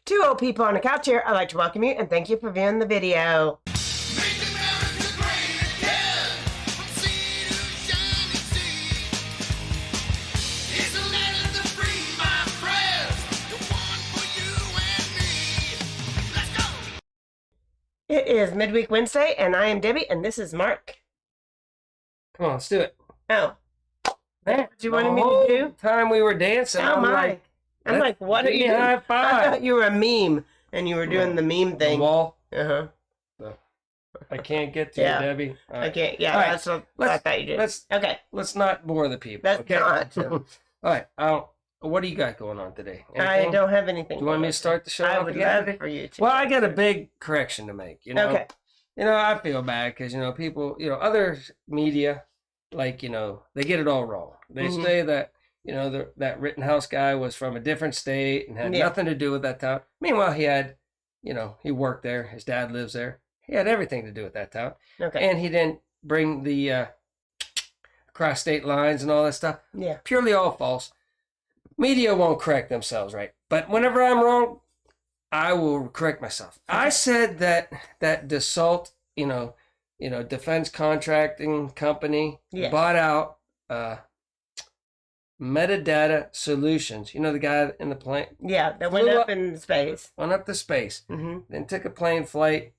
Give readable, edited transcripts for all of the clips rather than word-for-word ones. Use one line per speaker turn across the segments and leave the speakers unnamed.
Two old people on a couch here. I'd like to welcome you and thank you for viewing the video. It is Midweek Wednesday, and I am Debbie, and this is Mark.
Come on, let's do it.
Oh.
Man,
What you wanted me to do?
Time we were dancing.
Oh, my. I'm like, what are you doing?
High five.
I thought you were a meme, and you were doing the meme thing.
The wall.
Uh-huh.
I can't get to you, Debbie.
Right. I can't. Yeah,
right.
That's what I thought you did. Okay.
Let's not bore the people.
That's not.
All right. What do you got going on today?
Anything? I don't have anything.
Do you want me to start the show?
I would love for you to.
Well, I got a big correction to make.
Okay.
I feel bad because, people, other media, they get it all wrong. They say that, that Rittenhouse guy was from a different state and had nothing to do with that town. Meanwhile, he had, he worked there. His dad lives there. He had everything to do with that town.
Okay.
And he didn't bring the across state lines and all that stuff.
Yeah.
Purely all false. Media won't correct themselves, right? But whenever I'm wrong, I will correct myself. Okay. I said that Dassault, defense contracting company bought out Metadata Solutions. You know the guy in the plane? Yeah,
that went up in space.
Went up to space.
Mm-hmm.
Then took a plane flight,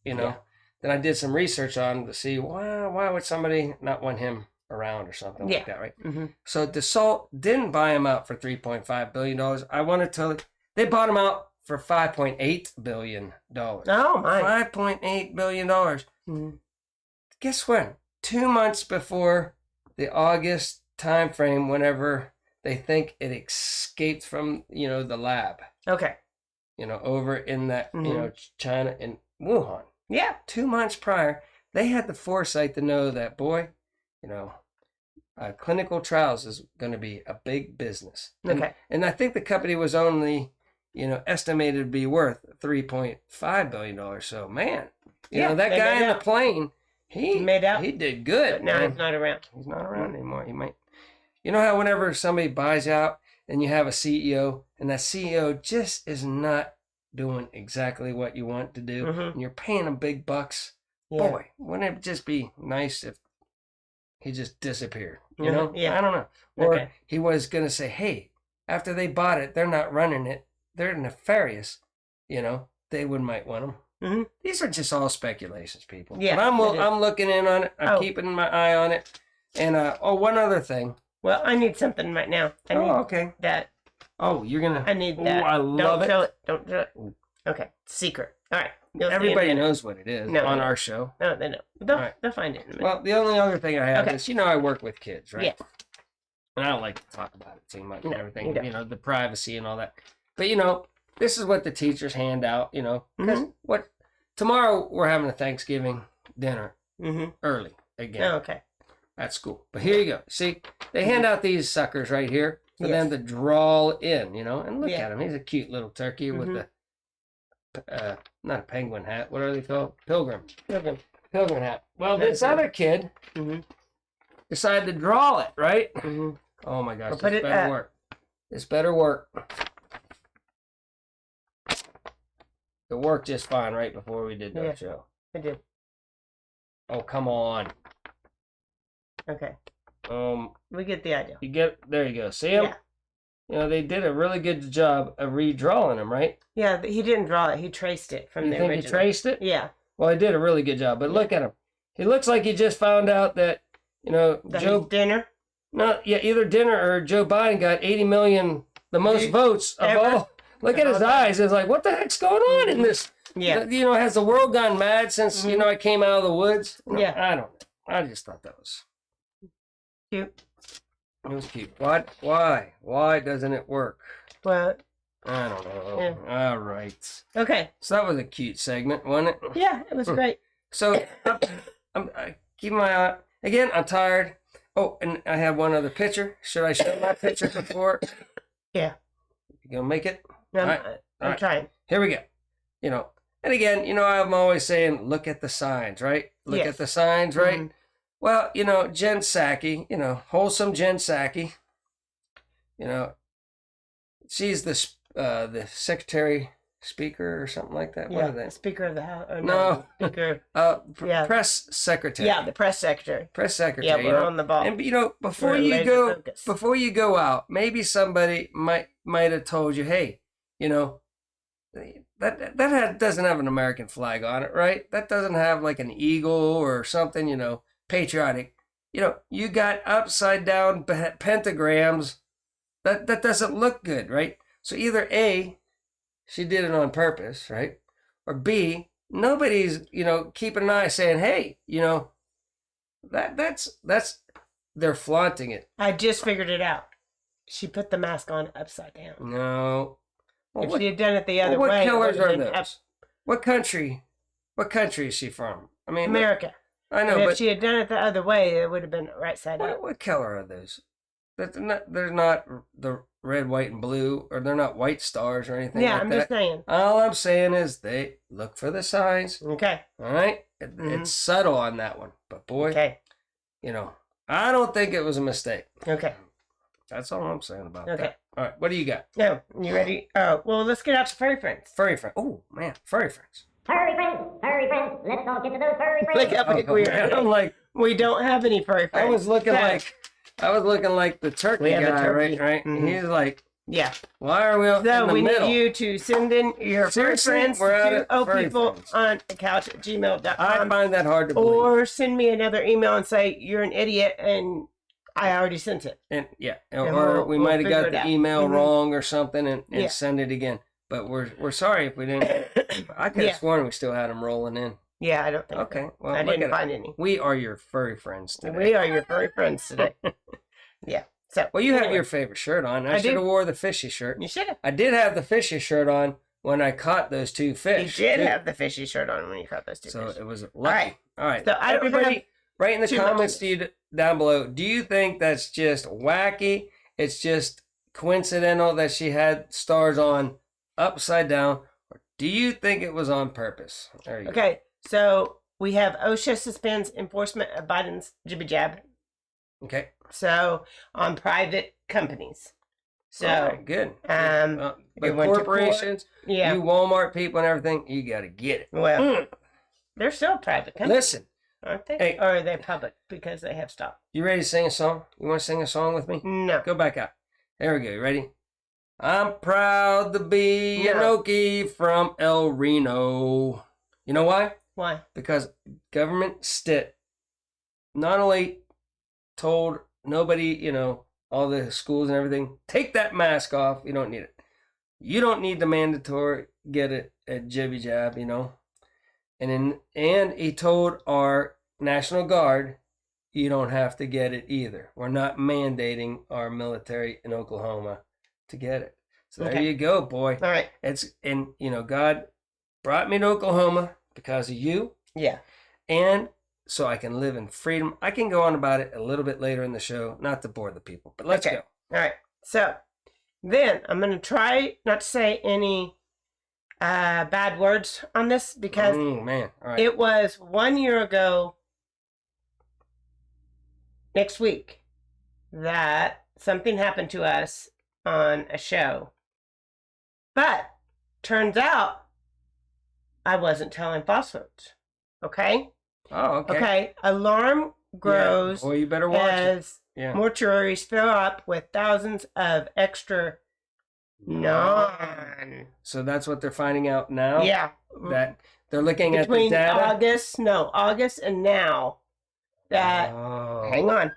Then I did some research on to see why would somebody not want him around or something like that, right?
Mm-hmm.
So Dassault didn't buy him out for $3.5 billion. I want to tell you, they bought him out for $5.8 billion.
Oh, my.
$5.8 billion.
Mm-hmm.
Guess when? 2 months before the August time frame, whenever they think it escaped from, the lab.
Okay.
Over in that, China, in Wuhan.
Yeah.
2 months prior, they had the foresight to know that, boy, clinical trials is going to be a big business.
Okay.
And I think the company was only, estimated to be worth $3.5 billion. So, man, that guy in the plane, he
made out.
He did good.
But now he's not around.
He's not around anymore. He might. You know how whenever somebody buys out and you have a CEO, and that CEO just is not doing exactly what you want to do, and you're paying him big bucks.
Yeah.
Boy, wouldn't it just be nice if he just disappeared?
Yeah.
I don't know. Or he was going to say, hey, after they bought it, they're not running it. They're nefarious. They might want them.
Mm-hmm.
These are just all speculations, people.
Yeah,
but I'm looking in on it. I'm keeping my eye on it. And, one other thing.
Well, I need something right now. I need
okay.
That.
Oh, you're going to.
I need that.
I love it.
Don't show it. Don't show it. Okay. Secret. All right.
Everybody knows what it is on our show.
No, they know. They'll find it in a minute.
Well, the only other thing I have is, I work with kids, right?
Yeah.
And I don't like to talk about it too much and everything, the privacy and all that. But, this is what the teachers hand out, because tomorrow we're having a Thanksgiving dinner early again.
Oh, okay.
At school. But here you go. See, they hand out these suckers right here for them to draw in, and look at him. He's a cute little turkey with the, not a penguin hat. What are they called? Pilgrim hat. Well, this other kid decided to draw it, right?
Mm-hmm.
Oh my gosh, this better work. This better work. It worked just fine right before we did that show.
I did.
Oh, come on.
Okay. We get the idea.
There you go. See him? Yeah. They did a really good job of redrawing him, right?
Yeah, he didn't draw it. He traced it from the original.
You think he traced it?
Yeah.
Well, he did a really good job. But look at him. He looks like he just found out that,
dinner?
No, either dinner or Joe Biden got 80 million, the most votes of all. Look at his eyes. It's like, what the heck's going on in this?
Yeah.
Has the world gone mad since, I came out of the woods?
Yeah.
I don't know. I just thought that was
cute.
It was cute. Why? Why doesn't it work?
Well,
I don't know. Yeah. All right.
Okay.
So that was a cute segment, wasn't it?
Yeah, it was great. So
I'm keeping my eye. Again, I'm tired. Oh, and I have one other picture. Should I show my picture before?
Yeah.
You gonna make it?
No, I'm trying.
Here we go. And again, I'm always saying, look at the signs, right? Look at the signs, right? Mm-hmm. Well, Jen Psaki, wholesome Jen Psaki, she's the the secretary speaker or something like that. What
Yeah,
are they?
the Speaker of the House. Or
No.
Speaker.
Yeah. Press secretary.
Yeah, the press secretary.
Press secretary.
Yeah, we're on the ball.
And before you go out, maybe somebody might have told you, hey, that doesn't have an American flag on it, right? That doesn't have like an eagle or something, patriotic. You got upside down pentagrams. That doesn't look good, right? So either A, she did it on purpose, right? Or B, nobody's, keeping an eye saying, hey, that's they're flaunting it.
I just figured it out. She put the mask on upside down.
No.
If she had done it the other
what
way,
colors are those? What country is she from? I mean,
America.
I know,
but if she had done it the other way, it would have been right side up.
What color are those? They're not the red, white, and blue, or they're not white stars or anything.
Yeah,
like
I'm
that.
just saying.
All I'm saying is they look for the signs.
Okay.
All right? It's subtle on that one. But boy,
okay.
I don't think it was a mistake.
Okay.
That's all I'm saying about
okay.
that. All right, what do you got?
No, you ready? Oh, well, let's get out to furry friends.
Furry friends. Oh, man, furry friends.
Furry friends, let's all get to those furry friends.
Look how big we are.
I'm like,
we don't have any furry friends.
I was looking like the turkey guy,
turkey.
right?
Mm-hmm.
He's like,
yeah.
Why are we in the
we
middle?
need you to send in your furry friends to twooldpeopleonacouch@gmail.com.
I find that hard to believe.
Or send me another email and say you're an idiot and I already sent it.
And or we might have got the email wrong or something and send it again. But we're sorry if we didn't. I could have sworn we still had them rolling in.
Yeah, I don't think.
Okay,
so.
well,
I didn't find any.
We are your furry friends today.
We are your furry friends today. Yeah. So.
Well, you have your favorite shirt on. I should have wore the fishy shirt.
You should have.
I did have the fishy shirt on when I caught those two fish.
You did have the fishy shirt on when you caught those two fish.
So it was lucky. All right.
So
everybody, write in the comments down below. Do you think that's just wacky? It's just coincidental that she had stars on upside down, or do you think it was on purpose? There you go.
Okay. So we have OSHA suspends enforcement of Biden's jibby jab.
Okay.
So on private companies. So
right, good. But corporations, you Walmart people and everything, you got to get it.
Well, they're still private companies.
Listen,
aren't they?
Hey,
or are they public because they have stock?
You ready to sing a song? You want to sing a song with me?
No.
Go back out. There we go. You ready? I'm proud to be an Okie from El Reno. You know why?
Why?
Because government not only told nobody, all the schools and everything, take that mask off. You don't need it. You don't need the mandatory get it at jibby jab, And he told our National Guard, you don't have to get it either. We're not mandating our military in Oklahoma to get it. So there you go, boy.
All right.
God brought me to Oklahoma because of you.
Yeah.
And so I can live in freedom. I can go on about it a little bit later in the show, not to bore the people, but let's go.
All right. So then I'm going to try not to say any bad words on this because
All right.
It was 1 year ago next week that something happened to us on a show. But turns out I wasn't telling falsehoods. Okay?
Oh, okay.
Okay. Alarm grows
you better watch
as mortuaries fill up with thousands of extra non.
So that's what they're finding out now?
Yeah.
That they're looking at the
Between
data?
August and now. Hang on.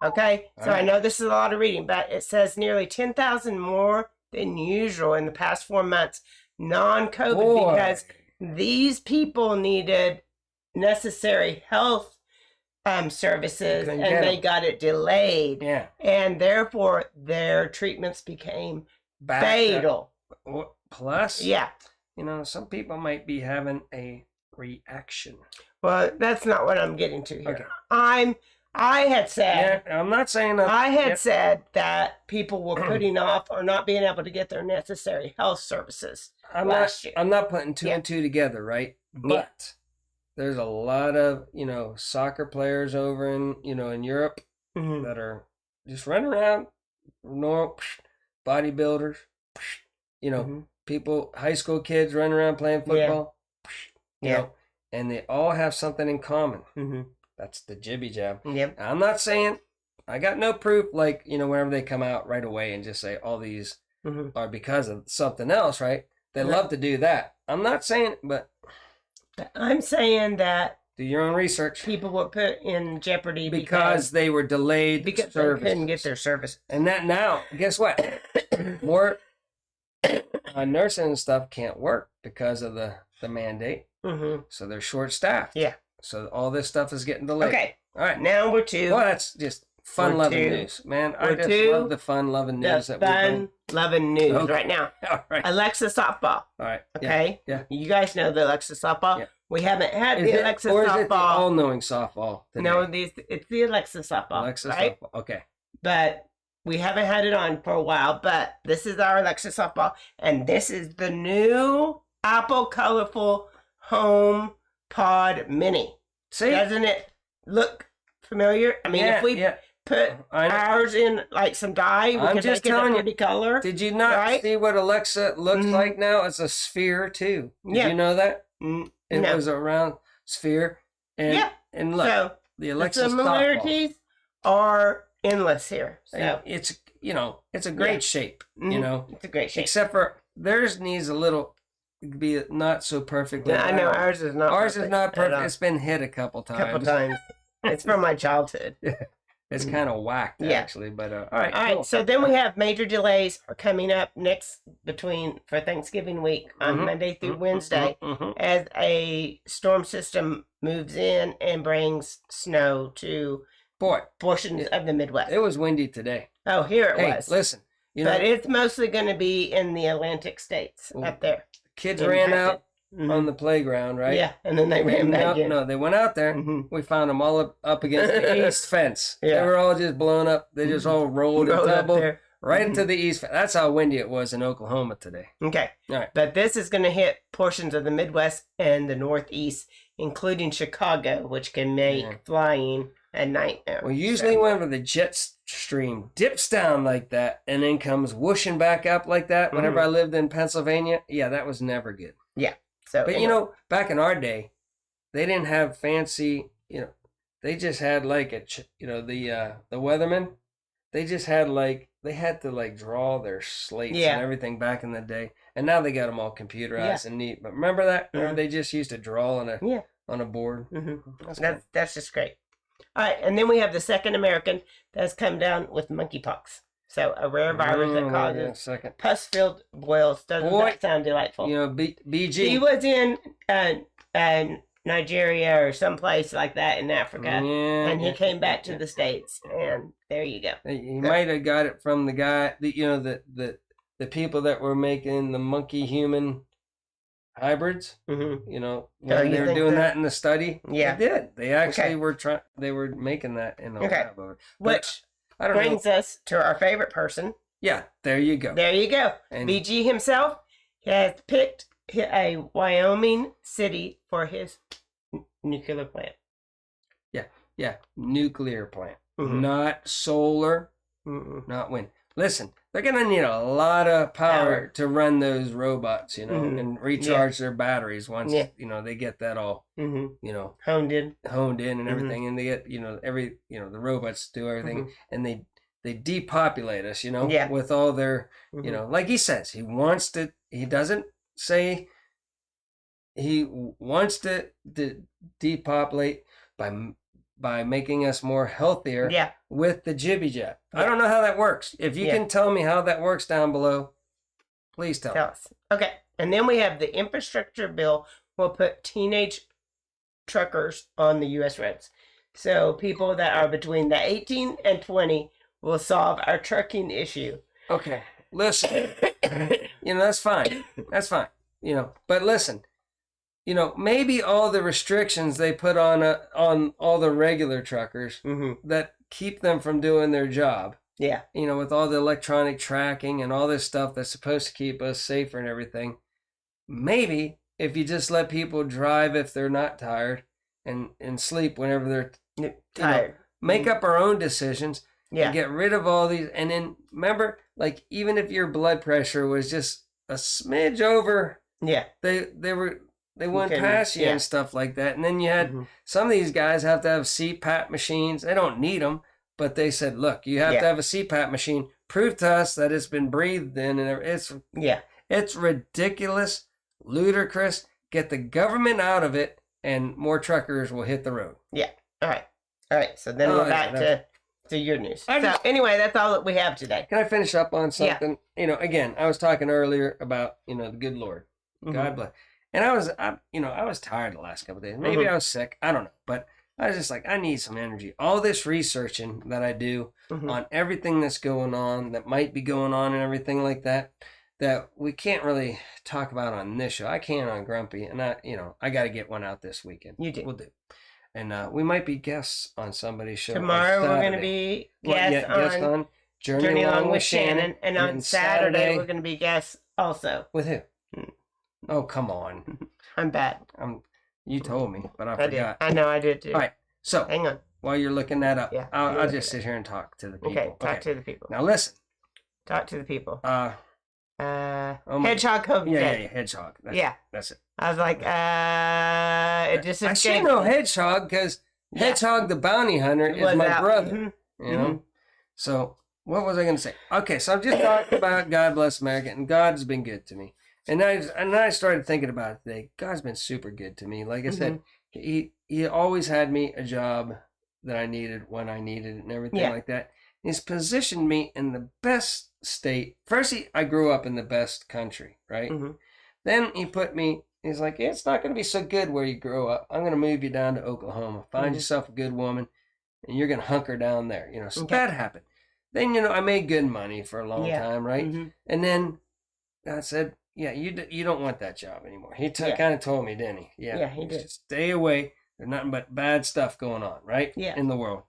Okay. So I know this is a lot of reading, but it says nearly 10,000 more than usual in the past 4 months. Non-COVID because these people needed necessary health services and they got it delayed.
Yeah.
And therefore their treatments became fatal.
Plus, some people might be having a reaction.
Well, that's not what I'm getting to here. Okay. I had said.
Yeah, I'm not saying that.
I had said that people were putting off or not being able to get their necessary health services last year.
I'm not putting two and two together, right? But there's a lot of soccer players over in in Europe that are just running around, normal bodybuilders, you know, people, high school kids running around playing football. You know, and they all have something in common. That's the jibby jab.
Yep.
I'm not saying, I got no proof, like, you know, whenever they come out right away and just say all these are because of something else, right? They love to do that. I'm not saying, but
I'm saying that
do your own research.
People were put in jeopardy
because they were delayed
because
service.
they couldn't get their service.
And that now, guess what? More nursing and stuff can't work because of the mandate. So they're short-staffed.
Yeah.
So all this stuff is getting delayed.
Okay.
All right.
Now we're to.
Well, that's just fun-loving news, man. I just love the fun-loving news that we bring.
Fun-loving news right now.
All right.
Alexa softball.
All right.
Okay.
Yeah.
You guys know the Alexa softball. Yeah. We haven't had the Alexa
softball. Or is
softball.
it the all-knowing softball today?
No, it's the Alexa softball.
Alexa
right?
softball. Okay.
But we haven't had it on for a while. But this is our Alexa softball, and this is the new Apple Colorful Home Pod Mini.
See?
Doesn't it look familiar? I mean, if we put ours in like some dye, we can make it a pretty color.
Did you not see what Alexa looks like now? It's a sphere too. Did you know that? It was a round sphere. And, and look, so the Alexa
similarities are endless here. So
it's, you know, it's a great shape. You know,
it's a great shape.
Except for theirs needs a little be not so perfect.
I know ours is not.
Ours is not perfect. It's been hit a couple times.
It's from my childhood.
It's kind of whacked actually, but all right.
All right. So then we have major delays are coming up next for Thanksgiving week on Monday through Wednesday as a storm system moves in and brings snow to portions of the Midwest.
It was windy today.
Oh, here it was.
Listen, you know,
but it's mostly going to be in the Atlantic states up there.
Kids ran out on the playground, right?
Yeah, and then they ran back in.
No, they went out there. We found them all up against the east fence. They were all just blown up. They just all rolled and tumbled right into the east fence. That's how windy it was in Oklahoma today.
Okay.
All right.
But this is going to hit portions of the Midwest and the Northeast, including Chicago, which can make flying a nightmare.
Well, usually whenever the jet stream dips down like that and then comes whooshing back up like that, whenever I lived in Pennsylvania, that was never good.
Yeah. So,
but you know, back in our day, they didn't have fancy, you know, they just had like the Weatherman. They just had they had to draw their slates and everything back in the day. And now they got them all computerized and neat. But remember that? Remember they just used to draw on a board?
That's just great. All right, and then we have the second American that's come down with monkeypox. So a rare virus that causes pus-filled boils. Doesn't that sound delightful?
You know, BG.
He was in Nigeria or someplace like that in Africa, and he came back to the States, and there you go.
He might have got it from the guy, the people that were making the monkey-human hybrids. You know, when they were doing that in the study. Yeah, they did. They actually were they were making that in the lab.
Which brings us to our favorite person.
Yeah, there you go.
There you go. And BG himself has picked a Wyoming city for his nuclear plant.
Yeah, nuclear plant, not solar, not wind. Listen, they're going to need a lot of power to run those robots, you know, and recharge their batteries once, you know, they get that all, you know, honed in and everything. And they get, you know, the robots do everything and they depopulate us, you know, with all their, you know, like he says, he doesn't say he wants to depopulate by making us more healthier with the jibby jab. I don't know how that works. If you can tell me how that works down below, please tell
us. Okay. And then we have the infrastructure bill will put teenage truckers on the U.S. roads. So people that are between the 18 and 20 will solve our trucking issue.
Okay. Listen, you know, that's fine. That's fine. You know, but listen, you know, maybe all the restrictions they put on all the regular truckers that keep them from doing their job. Yeah. You know, with all the electronic tracking and all this stuff that's supposed to keep us safer and everything. Maybe if you just let people drive if they're not tired and sleep whenever they're tired, make up our own decisions. Yeah. And get rid of all these. And then remember, like, even if your blood pressure was just a smidge over.
Yeah.
They went
can-
past you
yeah.
and stuff like that. And then you had
Mhm.
some of these guys have to have CPAP machines. They don't need them, but they said, look, you have
Yeah.
to have a CPAP machine. Prove to us that it's been breathed in. And it's ridiculous, ludicrous. Get the government out of it, and more truckers will hit the road.
Yeah. All right. So then we're back to your news. Anyway, that's all that we have today.
Can I finish up on something? You know, again, I was talking earlier about, you know, the good Lord. God bless. And I was tired the last couple of days. Maybe I was sick. I don't know. But I was just like, I need some energy. All this researching that I do on everything that's going on, that might be going on and everything like that we can't really talk about on this show. I can on Grumpy. And I got to get one out this weekend.
You do.
We'll do. And we might be guests on somebody's show.
Tomorrow we're going to be guests on Journey Along with Shannon. And on Saturday we're going to be guests also.
With who? Oh, come on.
I'm bad.
You told me, but I forgot.
I know I did too.
All right. So
hang on.
While you're looking that up,
Yeah,
I'll just sit here and talk to the people.
Okay, talk to the people.
Now listen.
Talk to the people.
Hedgehog
Cove.
Yeah, Hedgehog. That's it.
I was like, it just
I should know Hedgehog because Hedgehog the bounty hunter is my brother. You know? So what was I going to say? Okay, so I'm just talking about God bless America, and God's been good to me. And I started thinking about it today. God's been super good to me. Like I said, he always had me a job that I needed when I needed it and everything like that. He's positioned me in the best state. First, I grew up in the best country, right? Then he put me, he's like, it's not going to be so good where you grow up. I'm going to move you down to Oklahoma. Find yourself a good woman, and you're going to hunker down there. You know, so that happened. Then, I made good money for a long time, right? And then God said, yeah, you don't want that job anymore. He kind of told me, didn't he?
Yeah, he did.
Just stay away. There's nothing but bad stuff going on, right?
Yeah.
In the world.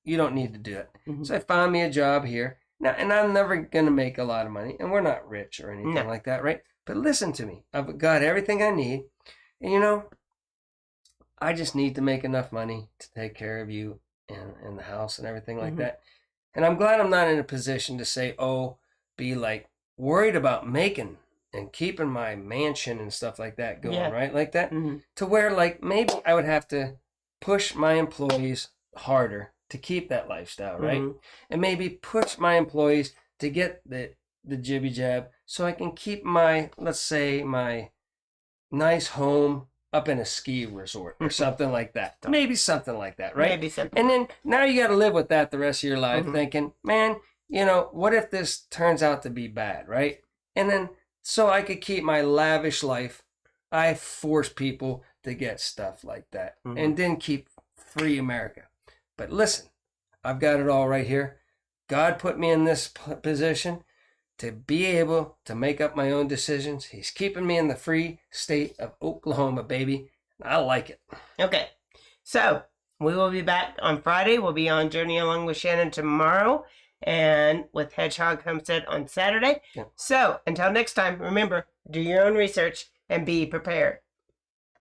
You don't need to do it. So I found me a job here. Now, and I'm never going to make a lot of money, and we're not rich or anything like that, right? But listen to me. I've got everything I need, and I just need to make enough money to take care of you and the house and everything like that. And I'm glad I'm not in a position to say, be like worried about making and keeping my mansion and stuff like that going, right? Like that. To where like maybe I would have to push my employees harder to keep that lifestyle, right? And maybe push my employees to get the jibby jab so I can keep my, let's say, my nice home up in a ski resort or something like that. Maybe something like that, right?
Maybe something.
And then now you got to live with that the rest of your life thinking, man, what if this turns out to be bad, right? And then so I could keep my lavish life, I force people to get stuff like that and then keep free America. But listen, I've got it all right here. God put me in this position to be able to make up my own decisions. He's keeping me in the free state of Oklahoma, baby. I like it.
Okay. So we will be back on Friday. We'll be on Journey Along with Shannon tomorrow and with Hedgehog Homestead on Saturday. So until next time, remember, do your own research and be prepared.